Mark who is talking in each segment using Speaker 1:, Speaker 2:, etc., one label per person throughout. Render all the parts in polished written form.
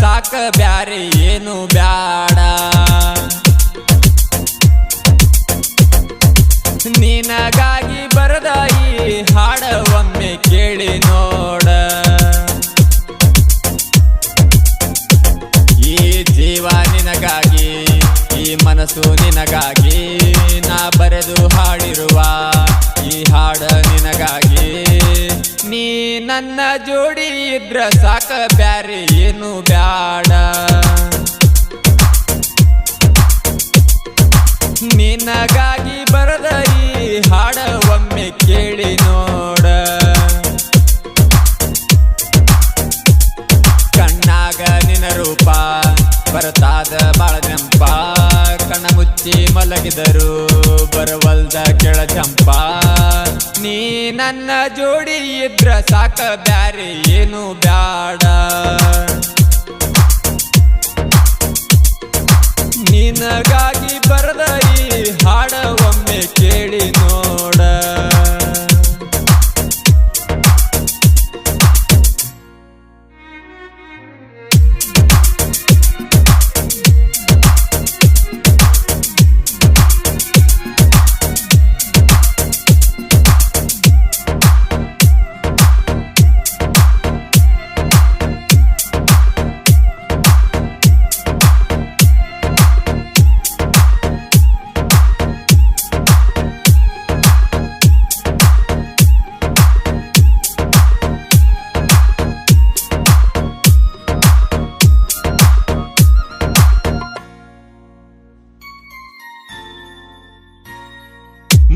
Speaker 1: ಸಾಕ ಬ್ಯಾರೆ ಏನು ಬ್ಯಾಡ. ನಿನಗಾಗಿ ಬರದ ಈ ಹಾಡ ಒಮ್ಮೆ ಕೇಳಿ ನೋಡ. ಈ ಜೀವ ನಿನಗಾಗಿ, ಈ ಮನಸ್ಸು ನಿನಗಾಗಿ, ನಾ ಬರೆದು ಹಾಡಿರುವ ಈ ಹಾಡ ನಿನಗಾಗಿ. ನೀ ನನ್ನ ಜೋಡಿ ಇದ್ರ ಸಾಕ ಬ್ಯಾರೆ ಏನು ಬ್ಯಾಡ. ನಿನಗಾಗಿ ಬರದ ಈ ಹಾಡ ಒಮ್ಮೆ ಕೇಳಿ ನೋಡ. ಕಣ್ಣಾಗ ನಿನ ರೂಪ ಬರತಾದ ಬಾಳ ನೆಂಪ, ಕಣ್ಣ ಮುಚ್ಚಿ ಮಲಗಿದರು ಬರವಲ್ದ ಕೆಳ ಚಂಪ. ನೀ ನನ್ನ ಜೋಡಿ ಇದ್ರ ಸಾಕ ಬ್ಯಾರೆ ಏನು ಬ್ಯಾಡ. ನಿನಗಾಗಿ ಬರದ ಈ ಹಾಡ ಒಮ್ಮೆ ಕೇಳಿ ನೋಡ.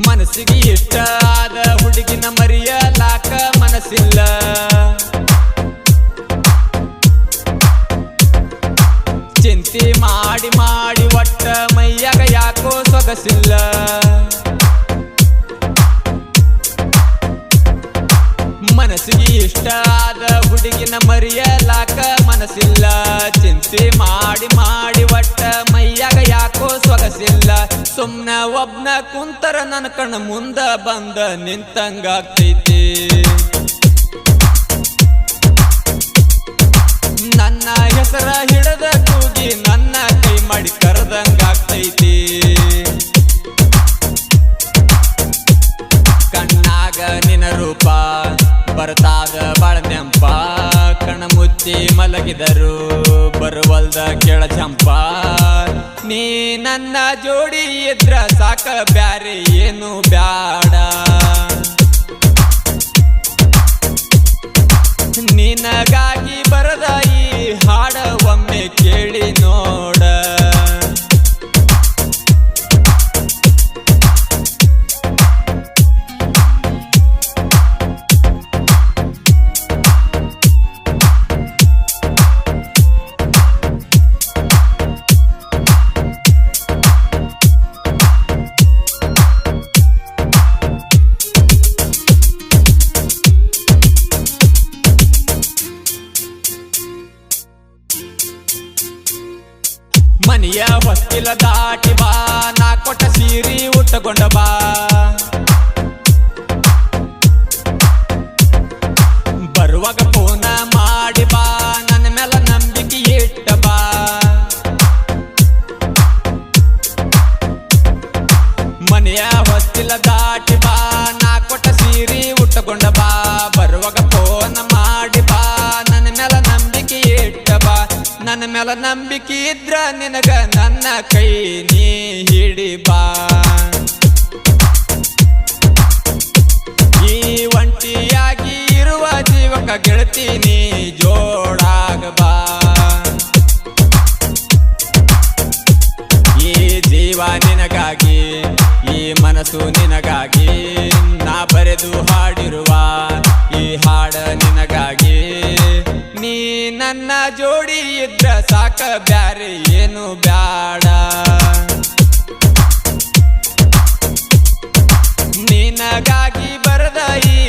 Speaker 1: ಮನಸ್ಸಿಗೆ ಇಷ್ಟ ಆದ ಹುಡುಗಿನ ಮರೆಯಲಾಕ ಮನಸ್ಸಿಲ್ಲ. ಚಿಂತೆ ಮಾಡಿ ಮಾಡಿ ಒಟ್ಟ ಮೈಯಾಗ ಯಾಕೋ ಸೊಗಸಿಲ್ಲ. ಮನಸ್ಸಿಗೆ ಇಷ್ಟ ಆದ ಹುಡುಗಿನ ಮರೆಯಲಾಕ ಮನಸ್ಸಿಲ್ಲ. ಚಿಂತೆ ಮಾಡಿ ಮಾಡಿ ಒಟ್ಟ ಮೈಯಾಗ ಯಾಕೋ ಸೊಗಸಿಲ್ಲ. ಸುಮ್ನ ಒಬ್ನ ಕುಂತರ ನನ್ನ ಕಣ್ಣ ಮುಂದ ಬಂದ ನಿಂತಂಗಾಗ್ತೈತಿ. ನನ್ನ ಹೆಸರ ಹಿಡದ ಕೂಗಿ ನನ್ನ ಕೈ ಮಾಡಿ ಕರೆದಂಗಾಗ್ತೈತಿ. ಕಣ್ಣಾಗ ನಿನ ರೂಪ ಬರ್ತಾದ ಬಾಳ ನೆಂಪ, ಕಣ್ಣ ಮುಚ್ಚಿ ಮಲಗಿದರು ಬರುವಲ್ದ ಕೆಳ ಚಂಪ. ನೀ ನನ್ನ ಜೋಡಿ ಇದ್ರ ಸಾಕ ಬ್ಯಾರೆ ಏನು ಬ್ಯಾಡ. ನಿನಗಾಗಿ ಬರದ ಈ ಹಾಡ ಒಮ್ಮೆ ಕೇಳಿ ನೋಡ. ಮನೆಯ ಹೊಸ್ತಿಲ ದಾಟಿ ಬಾ, ನಾ ಕೊಟ್ಟ ಸೀರಿ ಉಟ್ಟುಕೊಂಡ ಬಾ. ಬರುವಾಗ ಫೋನ ಮಾಡಿ ಬಾ, ನನ್ನ ಮೇಲೆ ನಂಬಿಕೆ ಇಟ್ಟ ಬಾ. ಮನೆಯ ಹೊಸ್ತಿಲ ದಾಟಿ ಬಾ, ನಾ ಕೊಟ್ಟ ಸೀರಿ ಉಟ್ಟುಕೊಂಡ ಬಾ. ಬರುವಾಗ ಫೋನ ಮಾಡಿ ಬಾ, ನನ್ನ ಮೇಲೆ ನಂಬಿಕೆ ಇಟ್ಟ ಬಾ. ನನ್ನ ಮೇಲೆ ನಂಬಿಕೆ ಇದ್ರ ನಿನಗ ನನ್ನ ಕೈ ನೀ ಹಿಡಿ ಬಾ. ಈ ಒಂಟಿಯಾಗಿ ಇರುವ ಜೀವಕ ಗೆಳತೀನಿ ಜೋಡಾಗ ಬಾ. ಈ ಜೀವ ನಿನಗಾಗಿ, ಈ ಮನಸ್ಸು ನಿನಗಾಗಿ, ನಾ ಬರೆದು ಹಾಡಿರುವ ಈ ಹಾಡ ನಿನಗಾಗಿ. ನೀ ನನ್ನ ಜೋಡಿ ಇದ್ರ ಸಾಕ ಬ್ಯಾರೆ ಏನು ಬ್ಯಾಡ. ನಿನಗಾಗಿ ಬರದ ಈ